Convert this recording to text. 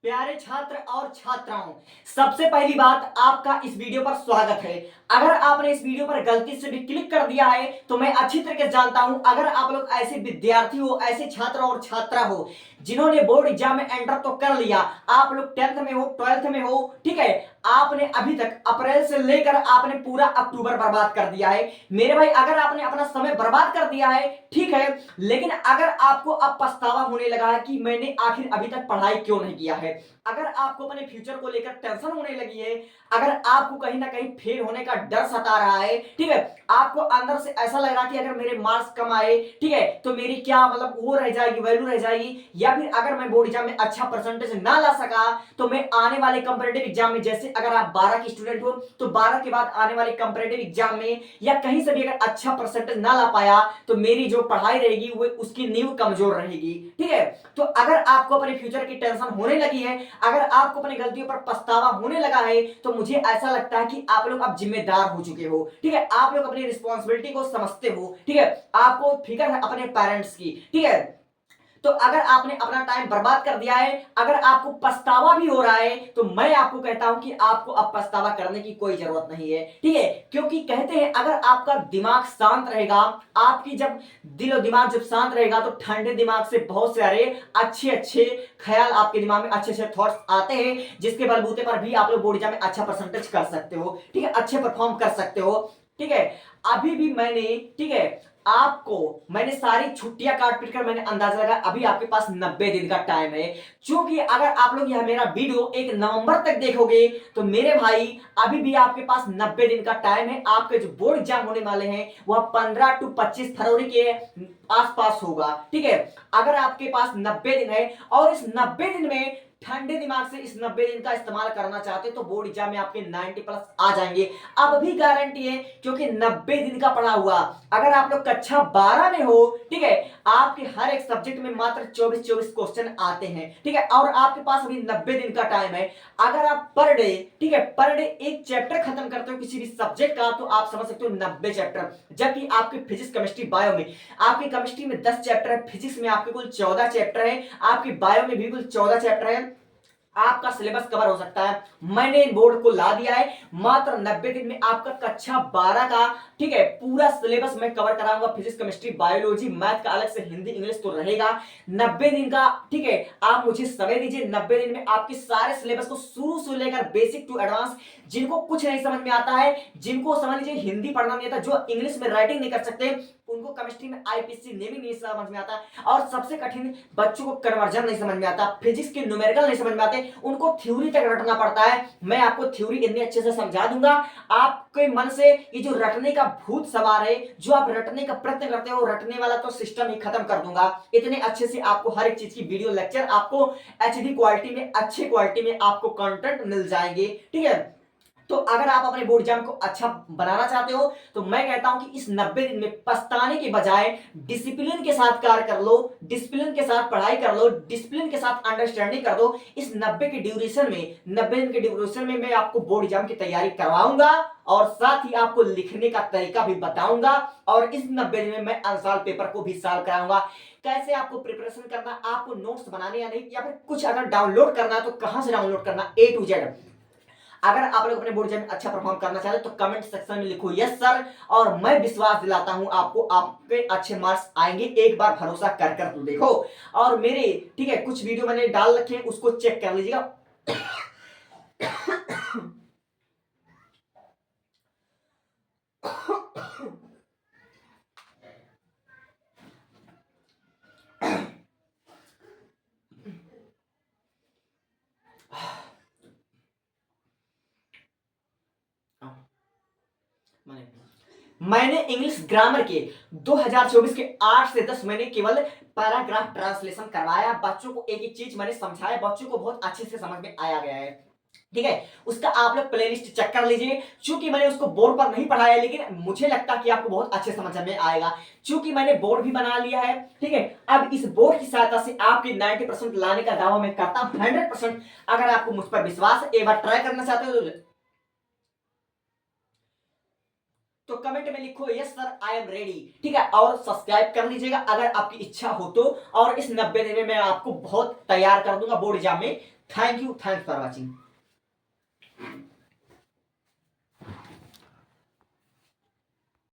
प्यारे छात्र और छात्राओं, सबसे पहली बात आपका इस वीडियो पर स्वागत है। अगर आपने इस वीडियो पर गलती से भी क्लिक कर दिया है तो मैं अच्छी तरीके से जानता हूं, अगर आप लोग ऐसे विद्यार्थी हो, ऐसे छात्र और छात्रा हो जिन्होंने बोर्ड एग्जाम में एंटर तो कर लिया, आप लोग 10th में हो, 12th में हो, ठीक है, आपने अभी तक अप्रैल से लेकर आपने पूरा अक्टूबर बर्बाद कर दिया है। मेरे भाई, अगर आपने अपना समय बर्बाद कर दिया है, ठीक है, लेकिन अगर आपको अब पछतावा होने लगा है कि मैंने आखिर अभी तक पढ़ाई क्यों नहीं किया है, अगर आपको अपने फ्यूचर को लेकर टेंशन होने लगी है, अगर आपको कहीं ना कहीं फेल होने का डर सता रहा है, ठीक है, आपको अंदर से ऐसा लग रहा है कि अगर मेरे मार्क्स कम आए, ठीक है, तो मेरी क्या मतलब वो रह जाएगी, वैल्यू रह जाएगी, या फिर अगर मैं बोर्ड एग्जाम में अच्छा परसेंटेज ना ला सका तो मैं आने वाले कंपैरेटिव एग्जाम में, जैसे अगर आप 12 की स्टूडेंट हो तो 12 के बाद आने वाले कंपैरेटिव एग्जाम में या कहीं से भी अगर अच्छा परसेंटेज ना ला पाया तो मेरी जो पढ़ाई रहेगी वो उसकी नींव कमजोर रहेगी। ठीक है, तो अगर आपको अपने फ्यूचर की टेंशन होने लगी है, अगर आपको अपनी गलतियों पर पछतावा होने लगा है, तो मुझे ऐसा लगता है कि आप लोग अब जिम्मेदार हो चुके हो। ठीक है, आप लोग अपनी रिस्पॉन्सिबिलिटी को समझते हो। ठीक है, आपको फिक्र है अपने पेरेंट्स की। ठीक है, तो अगर आपने अपना टाइम बर्बाद कर दिया है, अगर आपको पछतावा भी हो रहा है, तो मैं आपको कहता हूं कि आपको अब पछतावा करने की कोई जरूरत नहीं है। ठीक है, क्योंकि कहते हैं अगर आपका दिमाग शांत रहेगा, आपकी जब दिल और दिमाग जब शांत रहेगा तो ठंडे दिमाग से बहुत सारे अच्छे अच्छे ख्याल आपके दिमाग में, अच्छे अच्छे थॉट्स आते हैं, जिसके बलबूते पर भी आप लोग बोर्ड एग्जाम में अच्छा परसेंटेज कर सकते हो। ठीक है, अच्छे परफॉर्म कर सकते हो। ठीक है, अभी भी मैंने, ठीक है, आपको मैंने सारी छुट्टियां काट पीट कर मैंने अंदाजा लगा, अभी आपके पास 90 दिन का टाइम है। क्योंकि अगर आप लोग यह मेरा वीडियो 1 नवंबर तक देखोगे तो मेरे भाई अभी भी आपके पास 90 दिन का टाइम है। आपके जो बोर्ड एग्जाम होने वाले हैं वह 15 to 25 फरवरी के आसपास होगा। ठीक है, अगर आपके पास 90 दिन है और इस 90 दिन में ठंडे दिमाग से इस 90 दिन का इस्तेमाल करना चाहते तो बोर्ड एग्जाम में आपके 90 प्लस आ जाएंगे। अब भी गारंटी है, क्योंकि 90 दिन का पढ़ा हुआ, अगर आप लोग कक्षा 12 में हो, ठीक है, आपके हर एक सब्जेक्ट में मात्र 24 क्वेश्चन आते हैं। ठीक है, और आपके पास अभी 90 दिन का टाइम है। अगर आप पर डे, ठीक है, पर डे एक चैप्टर खत्म करते हो किसी भी सब्जेक्ट का, तो आप समझ सकते हो 90 चैप्टर। जबकि आपके फिजिक्स, केमिस्ट्री, बायो में, आपकी केमिस्ट्री में 10 चैप्टर है, फिजिक्स में आपके कुल 14 चैप्टर है, आपकी बायो में भी कुल 14 चैप्टर है, आपका सिलेबस कवर हो सकता है। मैंने बोर्ड को ला दिया है, मात्र 90 दिन में आपका कक्षा 12 का, ठीक है, पूरा सिलेबस मैं कवर कराऊंगा। फिजिक्स, केमिस्ट्री, बायोलॉजी, मैथ का अलग से हिंदी इंग्लिश तो रहेगा। 90 दिन का, ठीक है, आप मुझे समय दीजिए। 90 दिन में आपके सारे सिलेबस को शुरू से लेकर बेसिक टू एडवांस, जिनको कुछ नहीं समझ में आता है, जिनको समझ लीजिए हिंदी पढ़ना नहीं आता, जो इंग्लिश में राइटिंग नहीं कर सकते, उनको केमिस्ट्री में आईपीसी नेमिंग नहीं समझ में आता, और सबसे कठिन बच्चों को कन्वर्जन नहीं समझ में आता, फिजिक्स के न्यूमेरिकल नहीं समझ में आते, उनको थ्योरी तक रटना पड़ता है। मैं आपको थ्योरी इतने अच्छे से समझा दूंगा, आपके मन से ये जो रटने का भूत सवार है, जो आप रटने का प्रयत्न करते हो, रटने वाला तो सिस्टम ही खत्म कर दूंगा। इतने अच्छे से आपको हर एक चीज की वीडियो लेक्चर आपको एचडी क्वालिटी में, अच्छी क्वालिटी में आपको कंटेंट मिल जाएंगे। ठीक है, तो अगर आप अपने बोर्ड एग्जाम को अच्छा बनाना चाहते हो तो मैं कहता हूं कि इस 90 दिन में पछताने के बजाय डिसिप्लिन के साथ कार्य कर लो, डिसिप्लिन के साथ पढ़ाई कर लो, डिसिप्लिन के साथ अंडरस्टैंडिंग कर दो। इस 90 के ड्यूरेशन में, 90 दिन के ड्यूरेशन में मैं आपको बोर्ड एग्जाम की तैयारी करवाऊंगा और साथ ही आपको लिखने का तरीका भी बताऊंगा, और इस 90 दिन में मैं अनसॉल्व पेपर को भी सॉल्व कराऊंगा। कैसे आपको प्रिपरेशन करना, आपको नोट्स बनाने या नहीं, या फिर कुछ अगर डाउनलोड करना है तो कहां से डाउनलोड करना, ए टू जेड। अगर आप लोग अपने बोर्ड एग्जाम में अच्छा परफॉर्म करना चाहते तो कमेंट सेक्शन में लिखो यस सर, और मैं विश्वास दिलाता हूं आपको, आपके अच्छे मार्क्स आएंगे। एक बार भरोसा कर कर तो देखो। और मेरे, ठीक है, कुछ वीडियो मैंने डाल रखे हैं, उसको चेक कर लीजिएगा। मैंने इंग्लिश ग्रामर के 2024 के 8 से 10 महीने केवल पैराग्राफ ट्रांसलेशन करवाया। बच्चों को एक एक चीज मैंने समझाया, बच्चों को बहुत अच्छे से समझ में आया गया है। ठीक है, उसका आप लोग प्लेलिस्ट चेक कर लीजिए। चूंकि मैंने उसको बोर्ड पर नहीं पढ़ाया, लेकिन मुझे लगता है कि आपको बहुत अच्छे समझ में आएगा, चूंकि मैंने बोर्ड भी बना लिया है। ठीक है, अब इस बोर्ड की सहायता से आपके 90% लाने का दावा मैं करता हूं, 100%। अगर आपको मुझ पर विश्वास है, एक बार ट्राई करना चाहते हो तो कमेंट में लिखो yes sir I am ready. ठीक है, और सब्सक्राइब कर लीजिएगा अगर आपकी इच्छा हो तो। और इस 90 दिन में मैं आपको बहुत तैयार कर दूंगा बोर्ड एग्जाम में थैंक यू फॉर वॉचिंग।